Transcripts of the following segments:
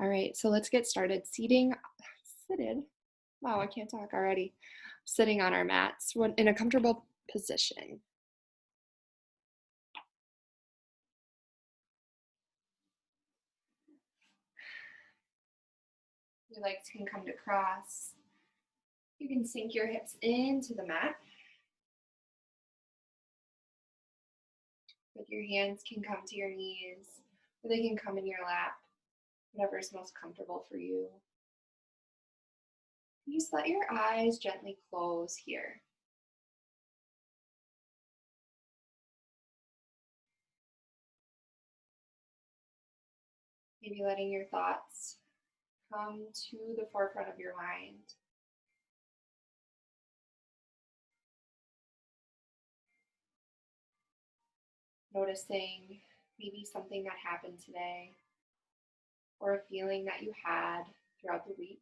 All right, so let's get started. Seated. Wow, I can't talk already. Sitting on our mats in a comfortable position. Your legs can come to cross. You can sink your hips into the mat. But your hands can come to your knees, or they can come in your lap, whatever is most comfortable for you. Just let your eyes gently close here. Maybe letting your thoughts come to the forefront of your mind. Noticing maybe something that happened today or a feeling that you had throughout the week.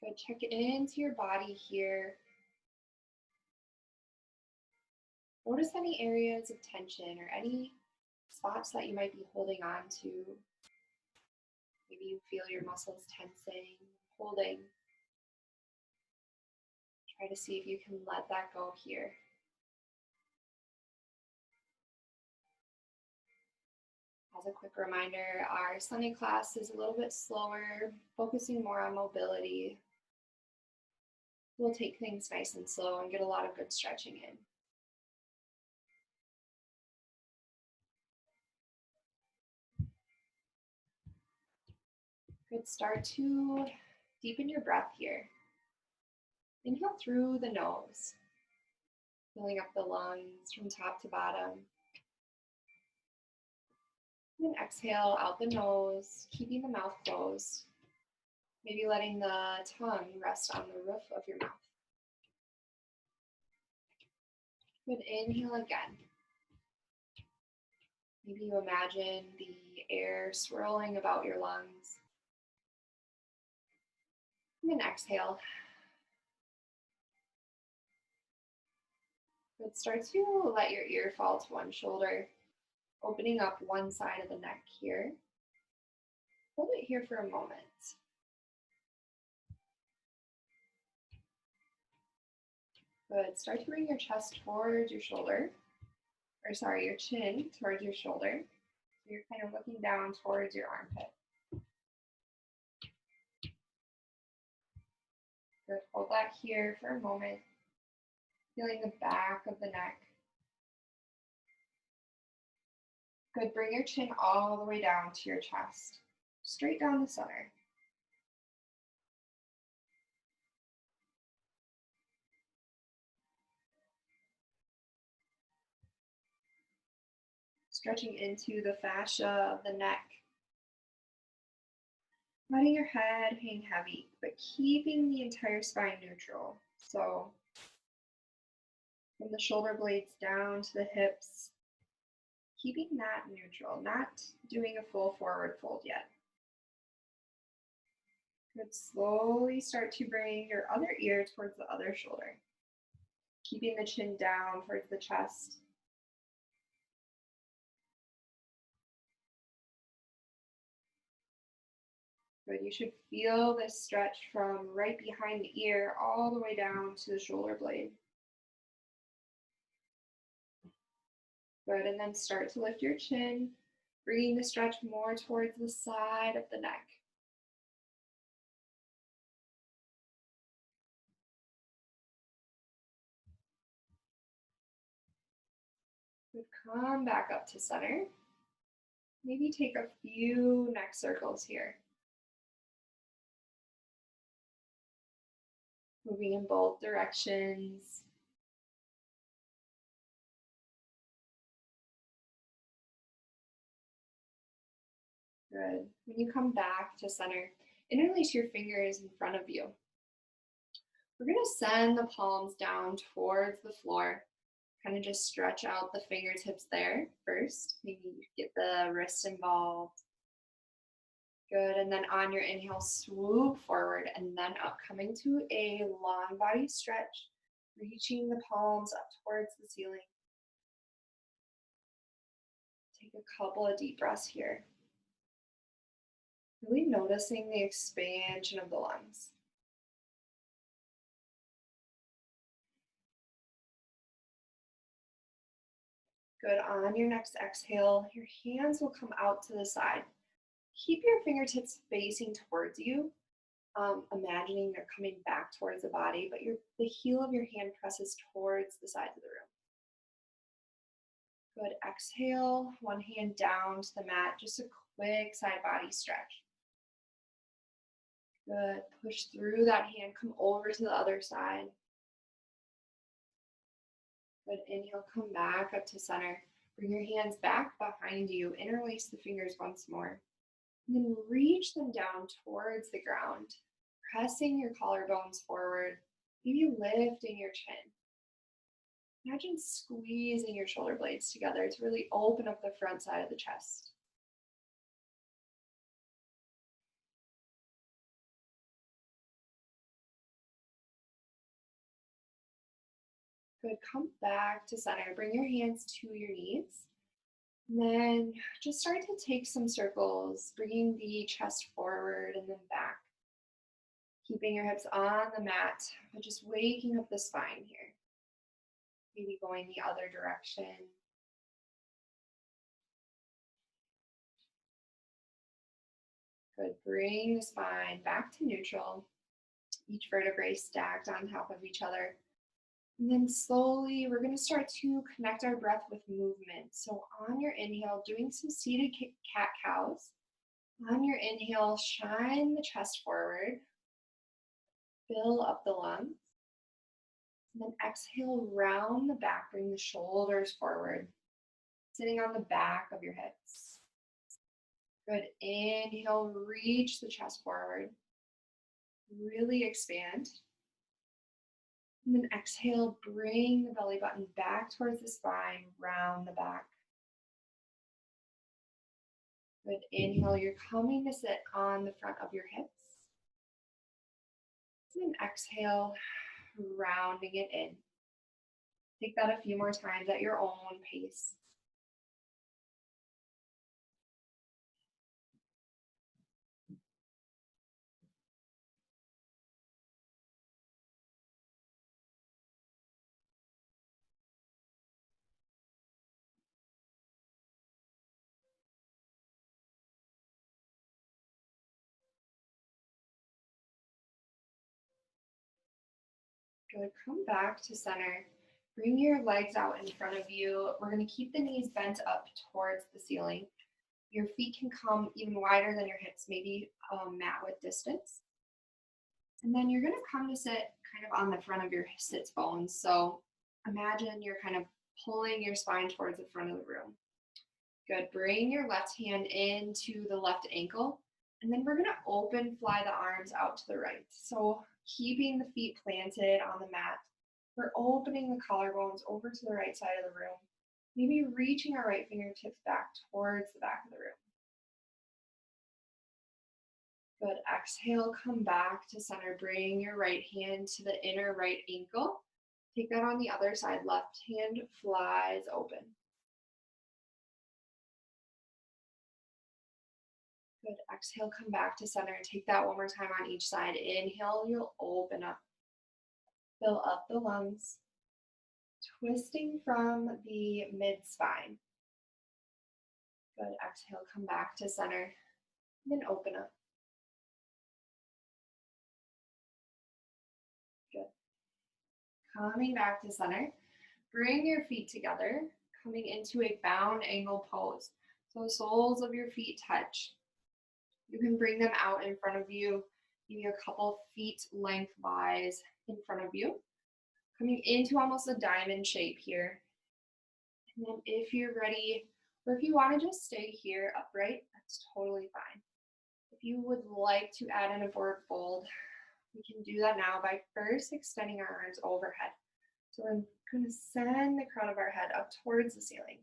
Good. Check into your body here. Notice any areas of tension or any spots that you might be holding on to. Maybe you feel your muscles tensing, holding. Try to see if you can let that go here. As a quick reminder, our Sunday class is a little bit slower, focusing more on mobility. We'll take things nice and slow and get a lot of good stretching in. Good. Start to deepen your breath here. Inhale through the nose, filling up the lungs from top to bottom. And then exhale out the nose, keeping the mouth closed. Maybe letting the tongue rest on the roof of your mouth. Good. Inhale again. Maybe you imagine the air swirling about your lungs. And then exhale. Good. Start to let your ear fall to one shoulder, opening up one side of the neck here. Hold it here for a moment. Good. Start to bring your chest towards your shoulder, your chin towards your shoulder. So you're kind of looking down towards your armpit. Good. Hold that here for a moment, feeling the back of the neck. Good. Bring your chin all the way down to your chest, straight down the center. Stretching into the fascia of the neck. Letting your head hang heavy, but keeping the entire spine neutral. So from the shoulder blades down to the hips, keeping that neutral, not doing a full forward fold yet. Good. Slowly start to bring your other ear towards the other shoulder, keeping the chin down towards the chest. Good. You should feel this stretch from right behind the ear all the way down to the shoulder blade. Good. And then start to lift your chin, bringing the stretch more towards the side of the neck. Good. Come back up to center. Maybe take a few neck circles here. Moving in both directions. Good. When you come back to center, interlace your fingers in front of you. We're going to send the palms down towards the floor. Kind of just stretch out the fingertips there first. Maybe get the wrists involved. Good, and then on your inhale, swoop forward and then up, coming to a long body stretch, reaching the palms up towards the ceiling. Take a couple of deep breaths here. Really noticing the expansion of the lungs. Good, on your next exhale, your hands will come out to the side. Keep your fingertips facing towards you, imagining they're coming back towards the body, but the heel of your hand presses towards the sides of the room. Good, exhale, one hand down to the mat, just a quick side body stretch. Good, push through that hand, come over to the other side. Good, inhale, come back up to center. Bring your hands back behind you, interlace the fingers once more. And then reach them down towards the ground, pressing your collarbones forward, maybe lifting your chin. Imagine squeezing your shoulder blades together to really open up the front side of the chest. Good, come back to center. Bring your hands to your knees. And then just start to take some circles, bringing the chest forward and then back. Keeping your hips on the mat, but just waking up the spine here. Maybe going the other direction. Good, bring the spine back to neutral. Each vertebrae stacked on top of each other. And then slowly, we're going to start to connect our breath with movement. So on your inhale, doing some seated cat-cows. On your inhale, shine the chest forward. Fill up the lungs. And then exhale, round the back, bring the shoulders forward. Sitting on the back of your hips. Good, inhale, reach the chest forward. Really expand. And then exhale, bring the belly button back towards the spine, round the back. Good, inhale, you're coming to sit on the front of your hips. And then exhale, rounding it in. Take that a few more times at your own pace. Good, come back to center. Bring your legs out in front of you. We're going to keep the knees bent up towards the ceiling. Your feet can come even wider than your hips, maybe mat width distance. And then you're going to come to sit kind of on the front of your sits bones. So imagine you're kind of pulling your spine towards the front of the room. Good, bring your left hand into the left ankle. And then we're going to open fly the arms out to the right. So keeping the feet planted on the mat, we're opening the collarbones over to the right side of the room. Maybe reaching our right fingertips back towards the back of the room. Good, exhale, come back to center. Bring your right hand to the inner right ankle. Take that on the other side. Left hand flies open. Good, exhale, come back to center. Take that one more time on each side. Inhale, you'll open up. Fill up the lungs. Twisting from the mid-spine. Good, exhale, come back to center. And then open up. Good. Coming back to center. Bring your feet together, coming into a bound angle pose. So soles of your feet touch. You can bring them out in front of you, maybe a couple feet lengthwise in front of you. Coming into almost a diamond shape here. And then if you're ready, or if you want to just stay here upright, that's totally fine. If you would like to add in a forward fold, we can do that now by first extending our arms overhead. So we're going to send the crown of our head up towards the ceiling.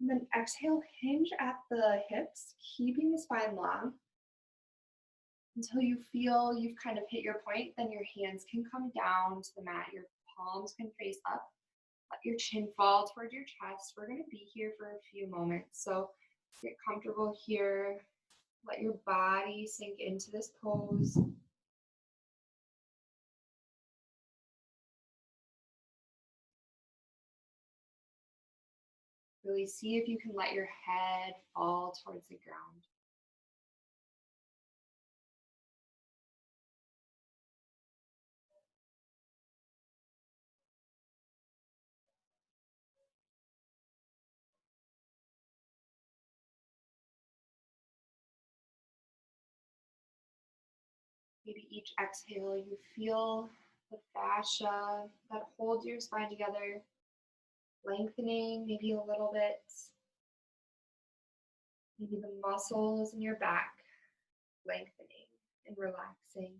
And then exhale, hinge at the hips, keeping the spine long. Until you feel you've kind of hit your point, then your hands can come down to the mat. Your palms can face up. Let your chin fall towards your chest. We're going to be here for a few moments. So get comfortable here. Let your body sink into this pose. Really see if you can let your head fall towards the ground. Maybe each exhale, you feel the fascia that holds your spine together, lengthening maybe a little bit. Maybe the muscles in your back lengthening and relaxing.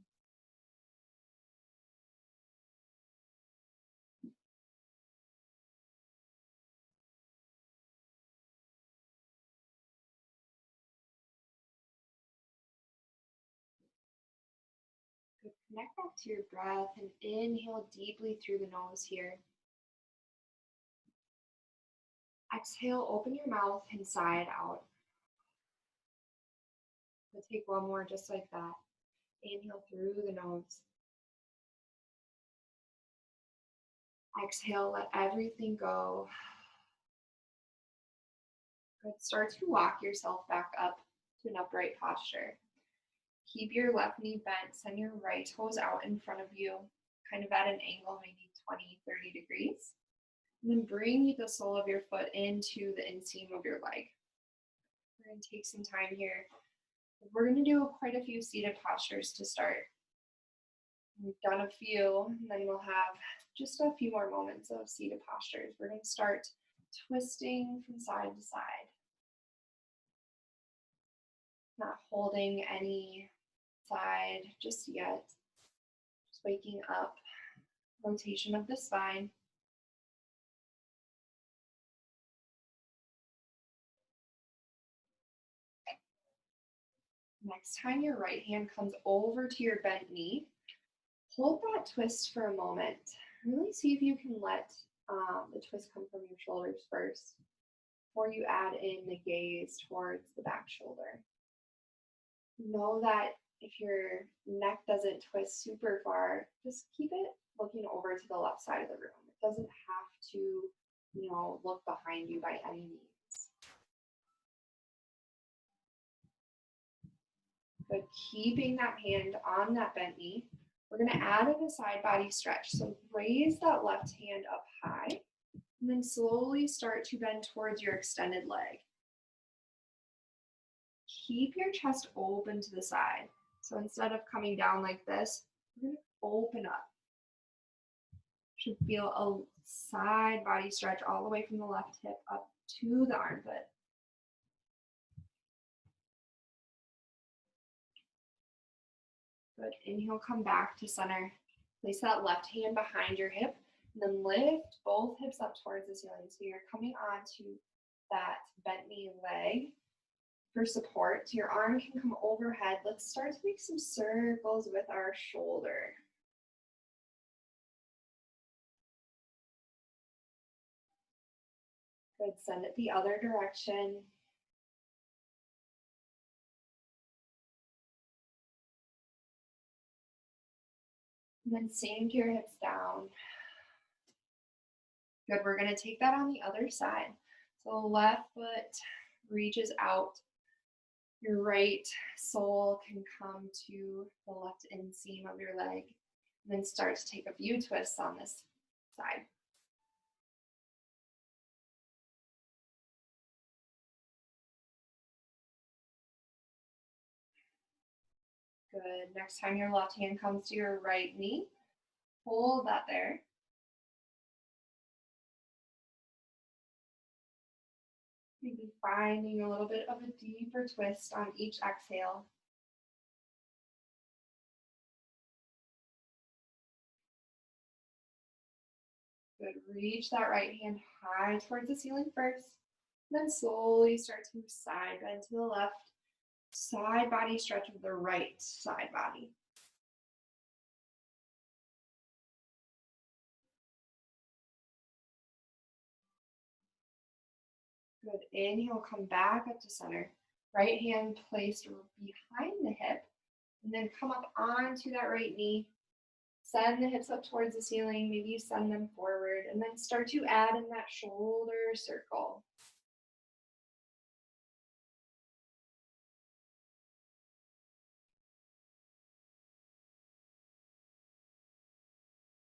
Good. Connect back to your breath and inhale deeply through the nose here. Exhale, open your mouth inside out. We'll take one more just like that. Inhale through the nose. Exhale, let everything go. Good. Start to walk yourself back up to an upright posture. Keep your left knee bent. Send your right toes out in front of you, kind of at an angle, maybe 20, 30 degrees. And then bring the sole of your foot into the inseam of your leg. We're going to take some time here. We're going to do quite a few seated postures to start. We've done a few, and then we'll have just a few more moments of seated postures. We're going to start twisting from side to side. Not holding any side just yet. Just waking up. Rotation of the spine. Next time your right hand comes over to your bent knee, hold that twist for a moment. Really see if you can let the twist come from your shoulders first before you add in the gaze towards the back shoulder. Know that if your neck doesn't twist super far, just keep it looking over to the left side of the room. It doesn't have to, look behind you by any means. But keeping that hand on that bent knee, we're going to add in a side body stretch. So raise that left hand up high, and then slowly start to bend towards your extended leg. Keep your chest open to the side. So instead of coming down like this, we're going to open up. Should feel a side body stretch all the way from the left hip up to the armpit. Good. Inhale, come back to center. Place that left hand behind your hip, and then lift both hips up towards the ceiling. So you're coming onto that bent knee leg for support. Your arm can come overhead. Let's start to make some circles with our shoulder. Good. Send it the other direction. And then sink your hips down. Good, we're gonna take that on the other side. So left foot reaches out. Your right sole can come to the left inseam of your leg. And then start to take a few twists on this side. Good, next time your left hand comes to your right knee, hold that there. Maybe finding a little bit of a deeper twist on each exhale. Good, reach that right hand high towards the ceiling first, then slowly start to move side bend to the left. side body stretch of the right side body. Good. Inhale, come back up to center. Right hand placed behind the hip, and then come up onto that right knee. Send the hips up towards the ceiling. Maybe you send them forward, and then start to add in that shoulder circle.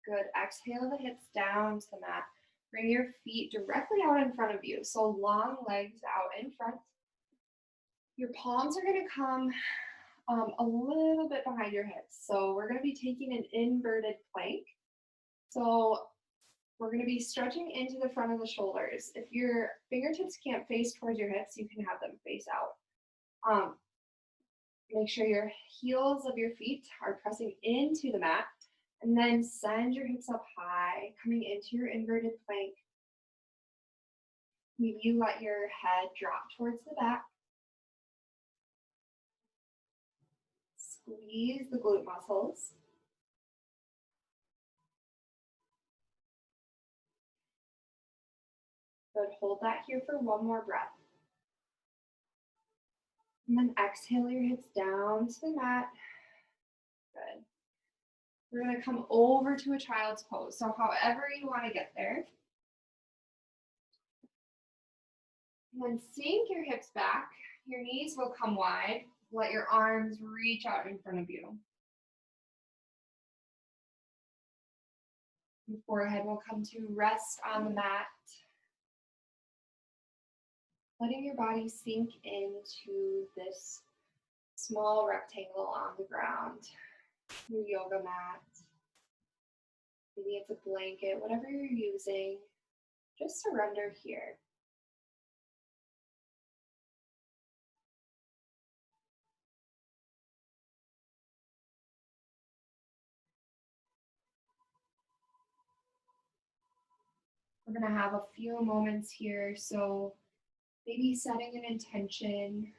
Good. Exhale the hips down to the mat. Bring your feet directly out in front of you. So long legs out in front. Your palms are going to come a little bit behind your hips. So we're going to be taking an inverted plank. So we're going to be stretching into the front of the shoulders. If your fingertips can't face towards your hips, you can have them face out. Make sure your heels of your feet are pressing into the mat, and then send your hips up high, coming into your inverted plank. Maybe you let your head drop towards the back. Squeeze the glute muscles. Good, hold that here for one more breath. And then exhale your hips down to the mat. Good. We're going to come over to a child's pose. So however you want to get there. And then sink your hips back. Your knees will come wide. Let your arms reach out in front of you. Your forehead will come to rest on the mat. Letting your body sink into this small rectangle on the ground. Your yoga mat. Maybe it's a blanket, whatever you're using. Just surrender here. We're going to have a few moments here, so maybe setting an intention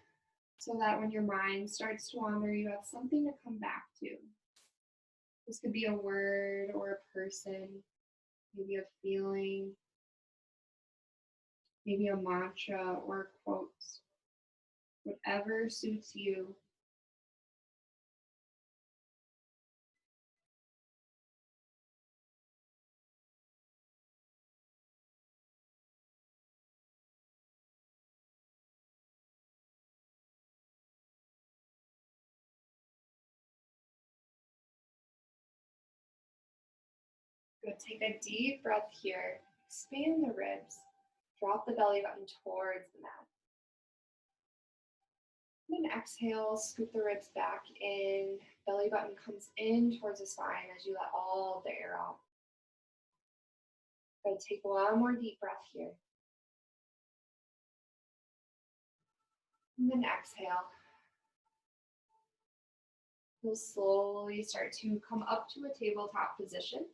so that when your mind starts to wander, you have something to come back to. This could be a word or a person, maybe a feeling, maybe a mantra or a quote. Whatever suits you. Good, take a deep breath here. Expand the ribs. Drop the belly button towards the mat. And then exhale, scoop the ribs back in. Belly button comes in towards the spine as you let all of the air out. Good, take one more deep breath here. And then exhale. You'll slowly start to come up to a tabletop position.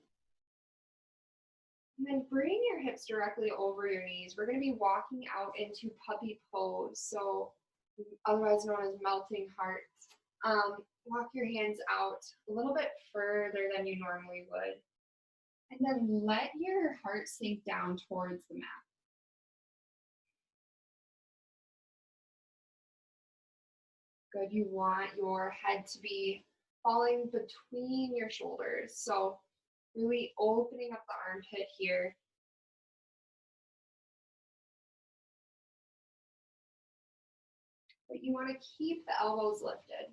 And then bring your hips directly over your knees. We're going to be walking out into puppy pose, so otherwise known as melting heart. Walk your hands out a little bit further than you normally would. And then let your heart sink down towards the mat. Good, you want your head to be falling between your shoulders. So really opening up the armpit here. But you want to keep the elbows lifted.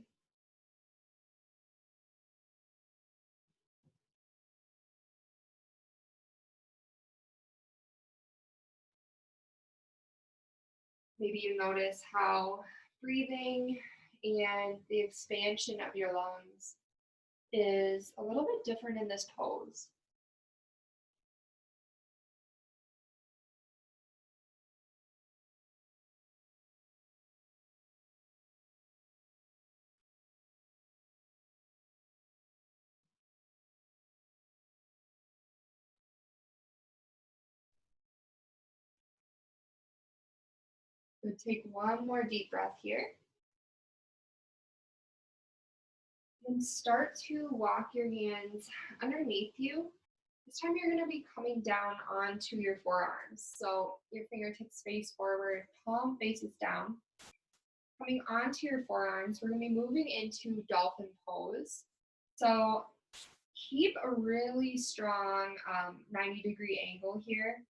Maybe you notice how breathing and the expansion of your lungs is a little bit different in this pose. So take one more deep breath here. And start to walk your hands underneath you. This time you're going to be coming down onto your forearms. So your fingertips face forward, palm faces down. Coming onto your forearms, we're going to be moving into Dolphin Pose. So keep a really strong 90-degree angle here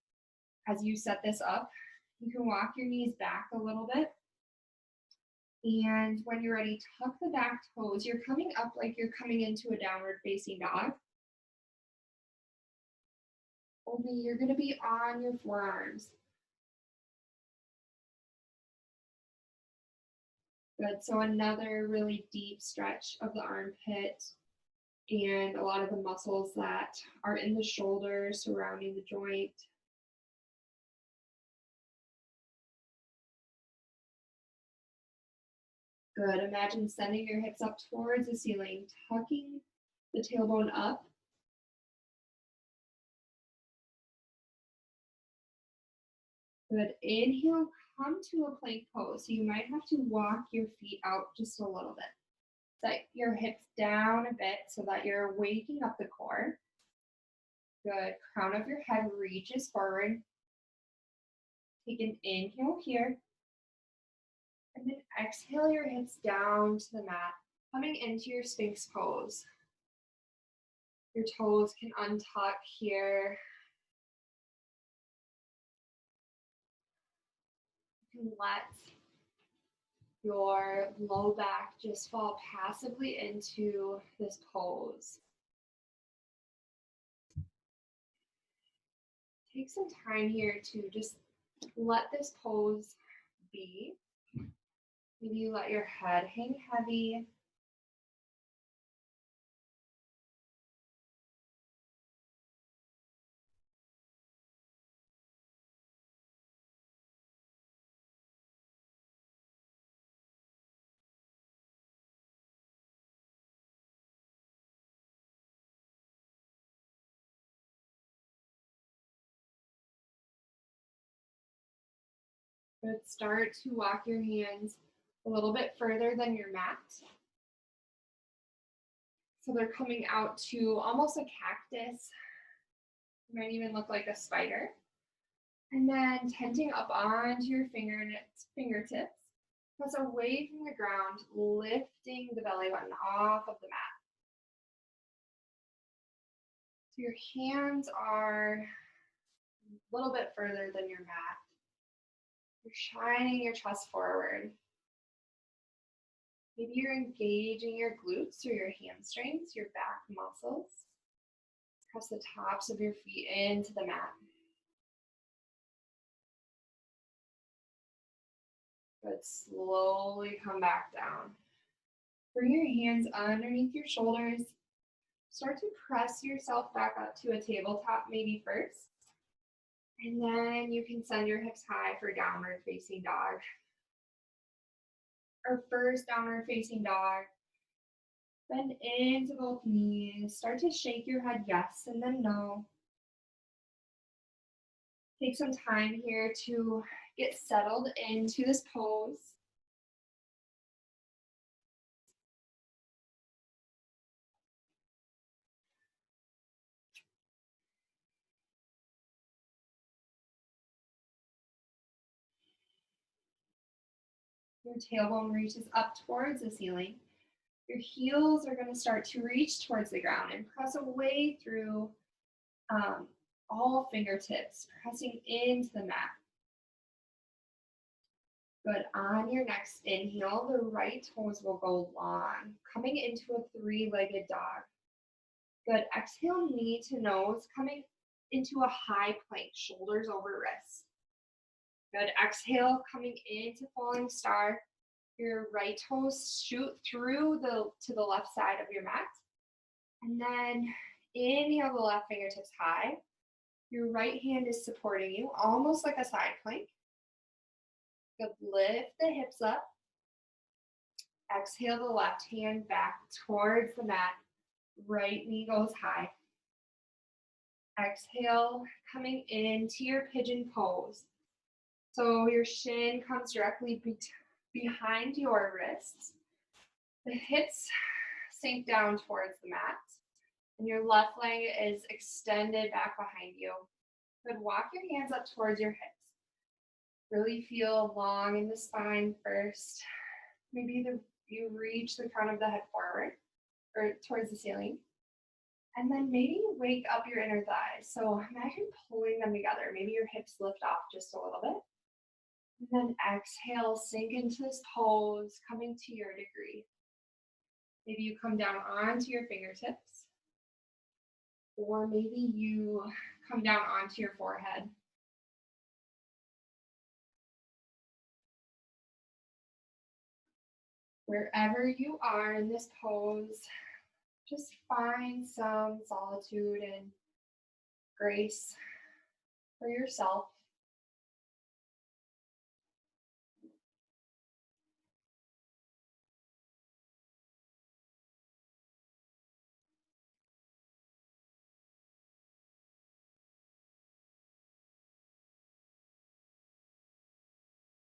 as you set this up. You can walk your knees back a little bit. And when you're ready, tuck the back toes. You're coming up like you're coming into a downward facing dog. Only you're going to be on your forearms. Good. So another really deep stretch of the armpit and a lot of the muscles that are in the shoulder surrounding the joint. Good. Imagine sending your hips up towards the ceiling, tucking the tailbone up. Good. Inhale, come to a plank pose. So you might have to walk your feet out just a little bit. Set your hips down a bit so that you're waking up the core. Good. Crown of your head reaches forward. Take an inhale here. And then exhale your hips down to the mat, coming into your Sphinx pose. Your toes can untuck here. You can let your low back just fall passively into this pose. Take some time here to just let this pose be. Maybe you let your head hang heavy. Good. Start to walk your hands a little bit further than your mat. So they're coming out to almost a cactus. It might even look like a spider. And then tenting up onto your fingertips. Press away from the ground, lifting the belly button off of the mat. So your hands are a little bit further than your mat. You're shining your chest forward. Maybe you're engaging your glutes or your hamstrings, your back muscles. Press the tops of your feet into the mat. Good. Slowly come back down. Bring your hands underneath your shoulders. Start to press yourself back up to a tabletop maybe first. And then you can send your hips high for downward facing dog. Our first downward facing dog. Bend into both knees. Start to shake your head yes and then no. Take some time here to get settled into this pose. Your tailbone reaches up towards the ceiling. Your heels are going to start to reach towards the ground and press away through all fingertips, pressing into the mat. Good. On your next inhale, the right toes will go long, coming into a three-legged dog. Good. Exhale, knee to nose, coming into a high plank, shoulders over wrists. Good. Exhale, coming into falling star. Your right toes shoot through to the left side of your mat. And then inhale the left fingertips high. Your right hand is supporting you, almost like a side plank. Good. Lift the hips up. Exhale the left hand back towards the mat. Right knee goes high. Exhale, coming into your pigeon pose. So your shin comes directly behind your wrists. The hips sink down towards the mat. And your left leg is extended back behind you. Good, walk your hands up towards your hips. Really feel long in the spine first. Maybe you reach the crown of the head forward or towards the ceiling. And then maybe wake up your inner thighs. So imagine pulling them together. Maybe your hips lift off just a little bit. And then exhale, sink into this pose, coming to your degree. Maybe you come down onto your fingertips. Or maybe you come down onto your forehead. Wherever you are in this pose, just find some solitude and grace for yourself.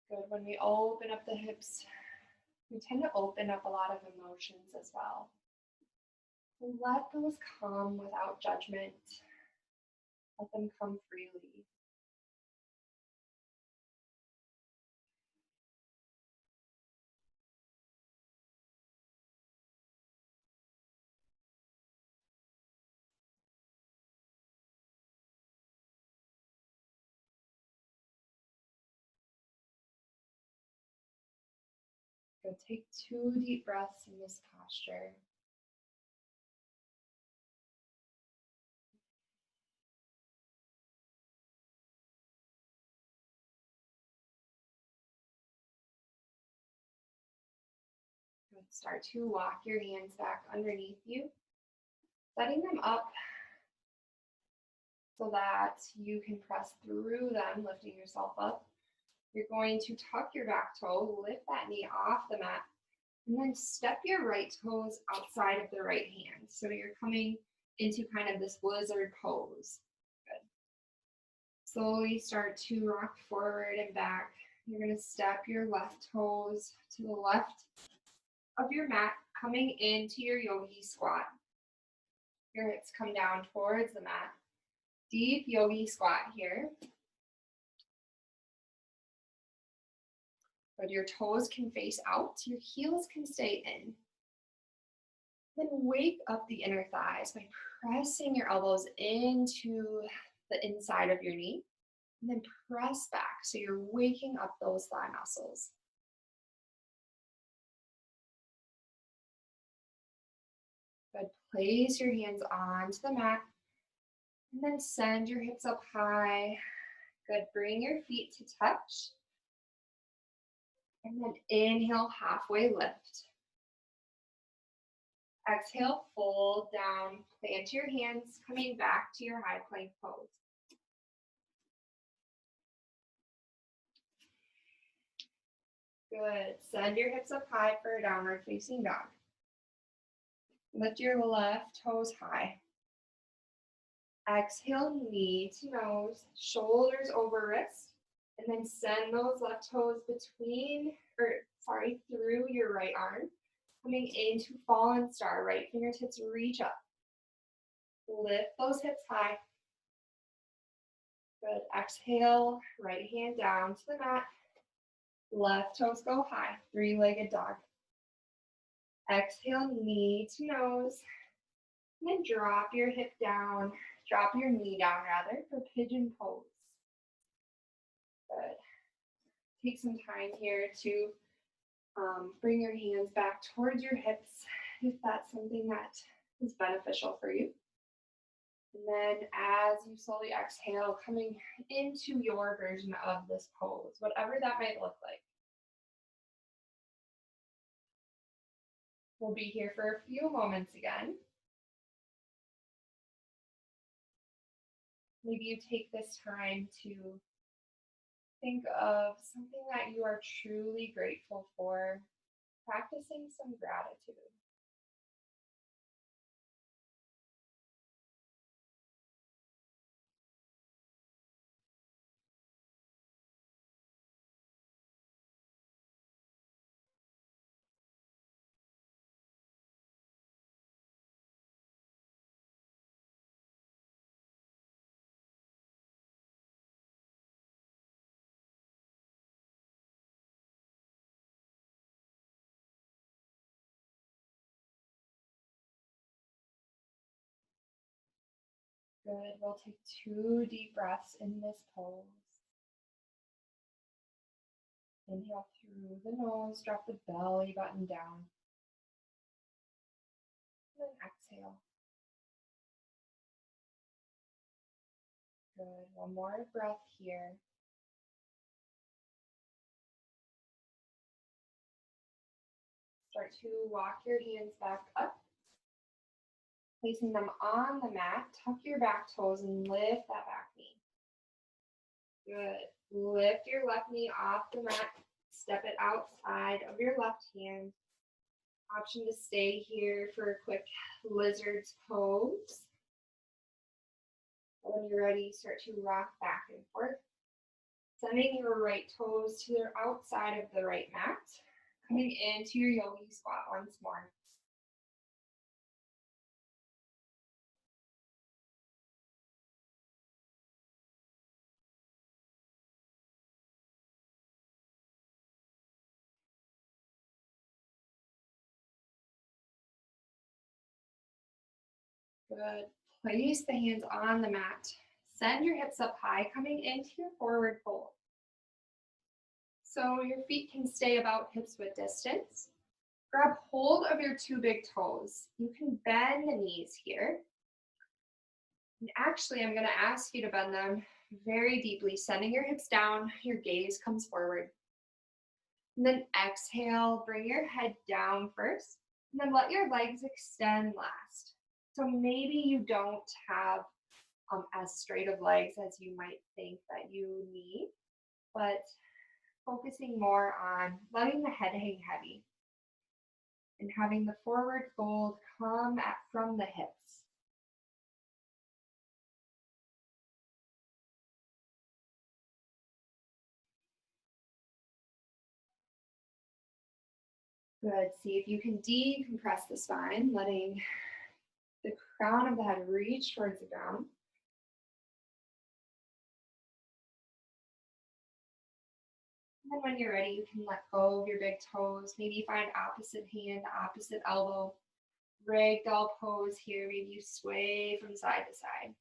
Good. When we open up the hips, we tend to open up a lot of emotions as well. So let those come without judgment. Let them come freely. Good. Take 2 deep breaths in this posture. Good. Start to walk your hands back underneath you, setting them up so that you can press through them, lifting yourself up. You're going to tuck your back toe, lift that knee off the mat, and then step your right toes outside of the right hand. So you're coming into kind of this lizard pose. Good. Slowly start to rock forward and back. You're going to step your left toes to the left of your mat, coming into your Yogi Squat. Your hips come down towards the mat. Deep Yogi Squat here. But your toes can face out, your heels can stay in. Then wake up the inner thighs by pressing your elbows into the inside of your knee. And then press back, so you're waking up those thigh muscles. Good. Place your hands onto the mat. And then send your hips up high. Good. Bring your feet to touch. And then inhale, halfway lift. Exhale, fold down. Plant your hands, coming back to your high plank pose. Good. Send your hips up high for a downward facing dog. Lift your left toes high. Exhale, knee to nose, shoulders over wrist, and then send those left toes through your right arm, coming into fallen star. Right fingertips reach up. Lift those hips high. Good. Exhale, right hand down to the mat. Left toes go high, 3-legged dog. Exhale, knee to nose. And then drop your hip down, drop your knee down rather, for pigeon pose. Good. Take some time here to bring your hands back towards your hips if that's something that is beneficial for you. And then as you slowly exhale, coming into your version of this pose, whatever that might look like. We'll be here for a few moments again. Maybe you take this time to think of something that you are truly grateful for, practicing some gratitude. Good. We'll take 2 deep breaths in this pose. Inhale through the nose, drop the belly button down. And then exhale. Good. One more breath here. Start to walk your hands back up. Placing them on the mat, tuck your back toes and lift that back knee. Good. Lift your left knee off the mat. Step it outside of your left hand. Option to stay here for a quick lizard's pose. When you're ready, start to rock back and forth. Sending your right toes to the outside of the right mat. Coming into your Yogi Squat once more. Good. Place the hands on the mat. Send your hips up high, coming into your forward fold. So your feet can stay about hips width distance. Grab hold of your 2 big toes. You can bend the knees here. And actually, I'm going to ask you to bend them very deeply, sending your hips down, your gaze comes forward. And then exhale, bring your head down first, and then let your legs extend last. So maybe you don't have as straight of legs as you might think that you need, but focusing more on letting the head hang heavy and having the forward fold come from the hips. Good. See if you can decompress the spine, letting the crown of the head reach towards the ground. And then when you're ready, you can let go of your big toes. Maybe find opposite hand, opposite elbow. Ragdoll pose here. Maybe you sway from side to side.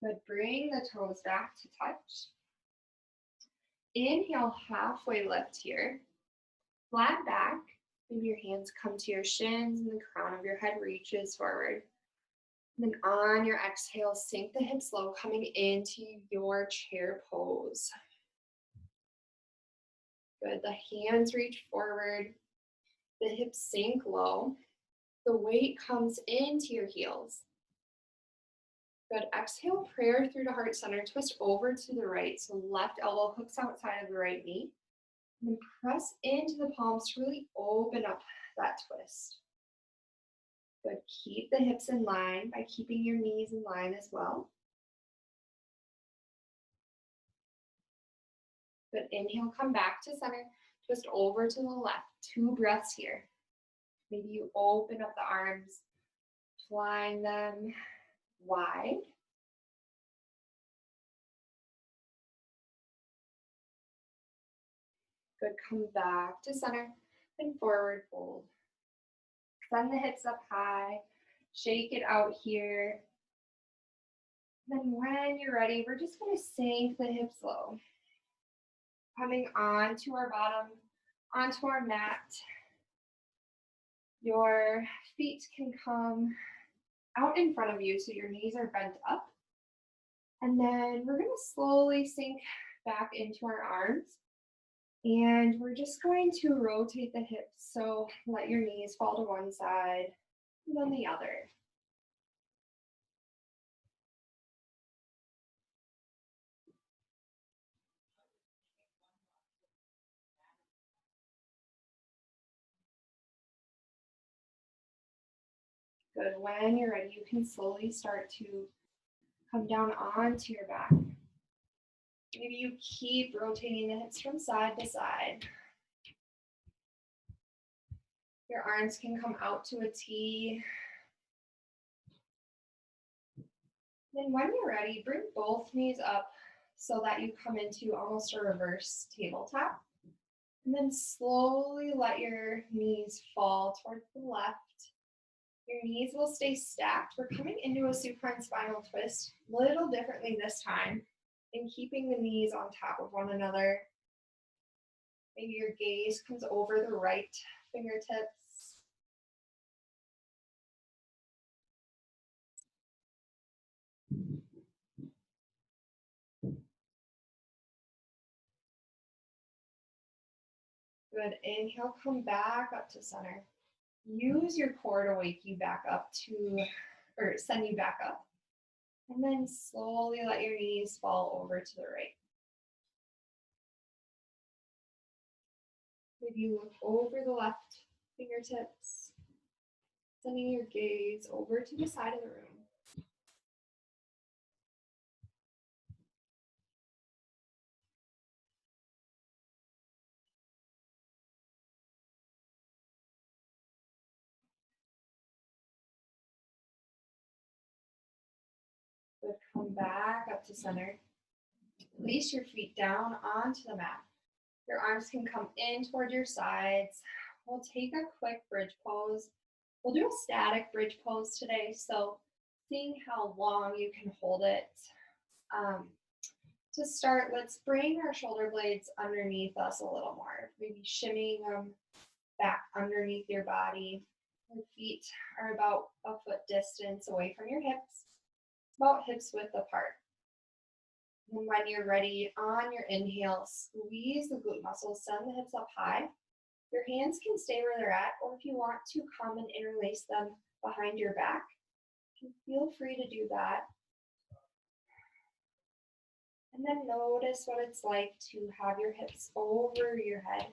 Good. Bring the toes back to touch. Inhale, halfway lift here. Flat back. Maybe your hands come to your shins and the crown of your head reaches forward. And then on your exhale, sink the hips low, coming into your chair pose. Good. The hands reach forward. The hips sink low. The weight comes into your heels. Good. Exhale, prayer through to heart center. Twist over to the right. So left elbow hooks outside of the right knee. And then press into the palms to really open up that twist. Good. Keep the hips in line by keeping your knees in line as well. Good. Inhale, come back to center. Twist over to the left. 2 breaths here. Maybe you open up the arms, flying them wide. Good. Come back to center and forward fold. Send the hips up high. Shake it out here. Then when you're ready, we're just going to sink the hips low. Coming onto our bottom, onto our mat. Your feet can come out in front of you so your knees are bent up. And then we're going to slowly sink back into our arms. And we're just going to rotate the hips. So let your knees fall to one side and then the other. Good. When you're ready, you can slowly start to come down onto your back. Maybe you keep rotating the hips from side to side. Your arms can come out to a T. Then when you're ready, bring both knees up so that you come into almost a reverse tabletop. And then slowly let your knees fall towards the left. Your knees will stay stacked. We're coming into a supine spinal twist, a little differently this time, and keeping the knees on top of one another. Maybe your gaze comes over the right fingertips. Good. Inhale, come back up to center. Use your core to wake you back up or send you back up. And then slowly let your knees fall over to the right. Maybe you look over the left fingertips, sending your gaze over to the side of the room. Good. Come back up to center. Place your feet down onto the mat. Your arms can come in toward your sides. We'll take a quick bridge pose. We'll do a static bridge pose today, so seeing how long you can hold it. To start, let's bring our shoulder blades underneath us a little more, maybe shimmying them back underneath your body. Your feet are about a foot distance away from your hips, about hips width apart. And when you're ready, on your inhale, squeeze the glute muscles, send the hips up high. Your hands can stay where they're at, or if you want to come and interlace them behind your back, feel free to do that. And then notice what it's like to have your hips over your head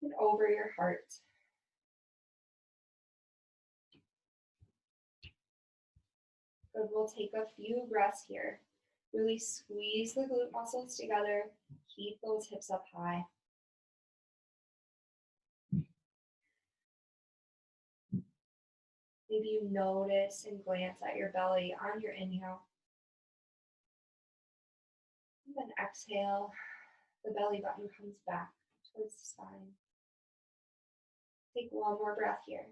and over your heart. Good, we'll take a few breaths here. Really squeeze the glute muscles together. Keep those hips up high. Maybe you notice and glance at your belly on your inhale. And then exhale, the belly button comes back towards the spine. Take one more breath here.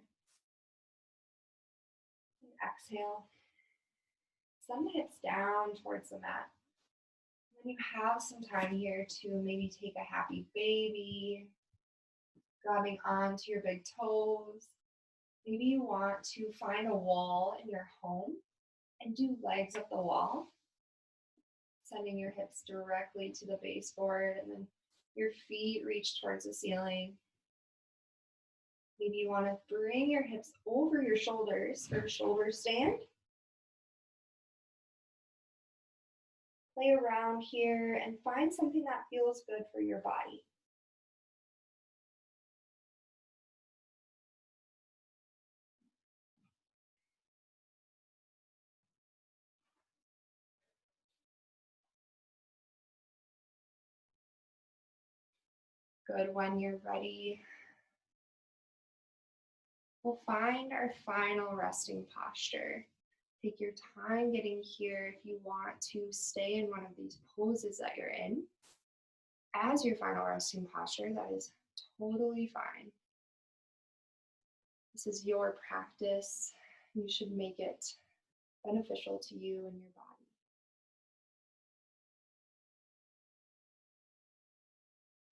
And exhale. Send the hips down towards the mat. And then you have some time here to maybe take a happy baby, grabbing onto your big toes. Maybe you want to find a wall in your home and do legs up the wall, sending your hips directly to the baseboard, and then your feet reach towards the ceiling. Maybe you want to bring your hips over your shoulders for a shoulder stand. Play around here and find something that feels good for your body. Good, when you're ready, we'll find our final resting posture. Take your time getting here. If you want to stay in one of these poses that you're in as your final resting posture, that is totally fine. This is your practice. You should make it beneficial to you and your body.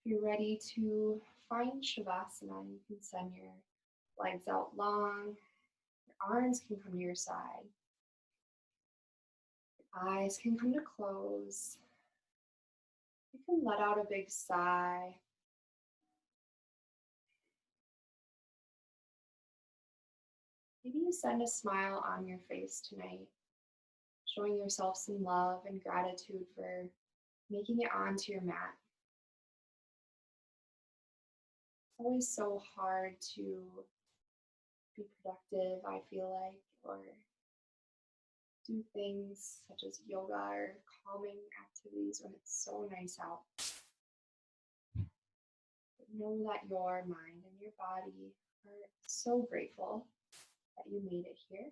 If you're ready to find Shavasana, you can send your legs out long. Your arms can come to your side. Your eyes can come to close. You can let out a big sigh. Maybe you send a smile on your face tonight, showing yourself some love and gratitude for making it onto your mat. It's always so hard to be productive, I feel like, or do things such as yoga or calming activities when it's so nice out. But know that your mind and your body are so grateful that you made it here.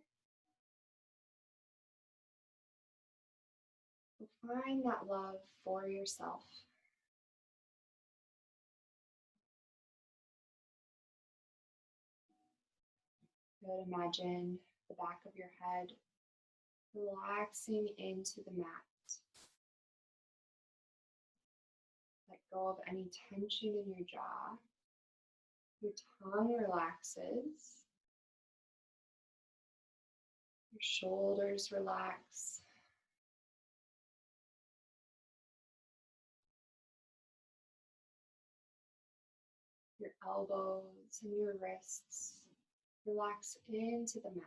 So find that love for yourself. Good. Imagine the back of your head relaxing into the mat. Let go of any tension in your jaw. Your tongue relaxes. Your shoulders relax. Your elbows and your wrists relax into the mat.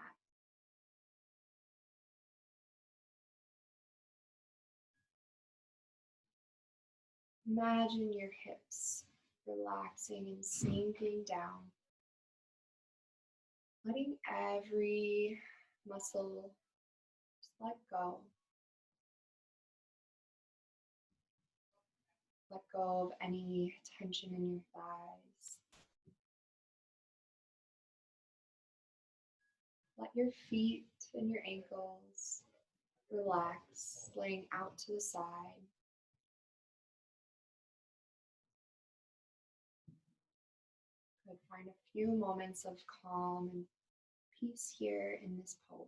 Imagine your hips relaxing and sinking down, letting every muscle just let go. Let go of any tension in your thighs. Let your feet and your ankles relax, laying out to the side. Good. Find a few moments of calm and peace here in this pose.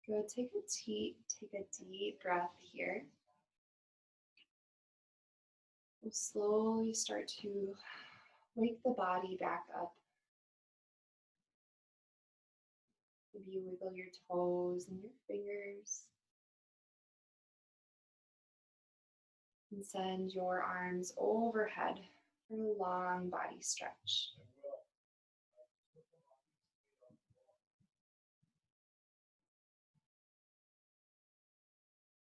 Good. Take a deep breath here. We'll slowly start to wake the body back up. Maybe you wiggle your toes and your fingers. And send your arms overhead for a long body stretch.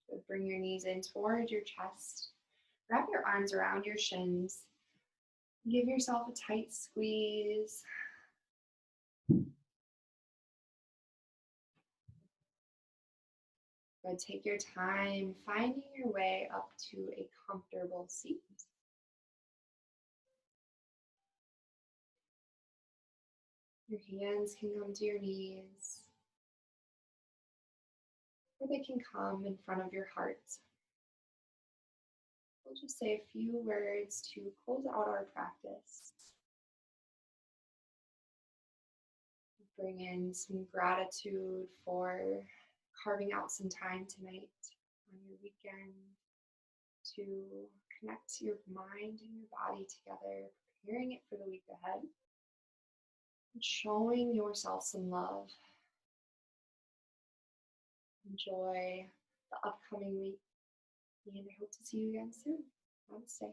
Good. Bring your knees in toward your chest. Wrap your arms around your shins. Give yourself a tight squeeze. Good. Take your time finding your way up to a comfortable seat. Your hands can come to your knees, or they can come in front of your heart. We'll just say a few words to close out our practice. Bring in some gratitude for carving out some time tonight on your weekend to connect your mind and your body together, preparing it for the week ahead, and showing yourself some love. Enjoy the upcoming week, and I hope to see you again soon. Namaste.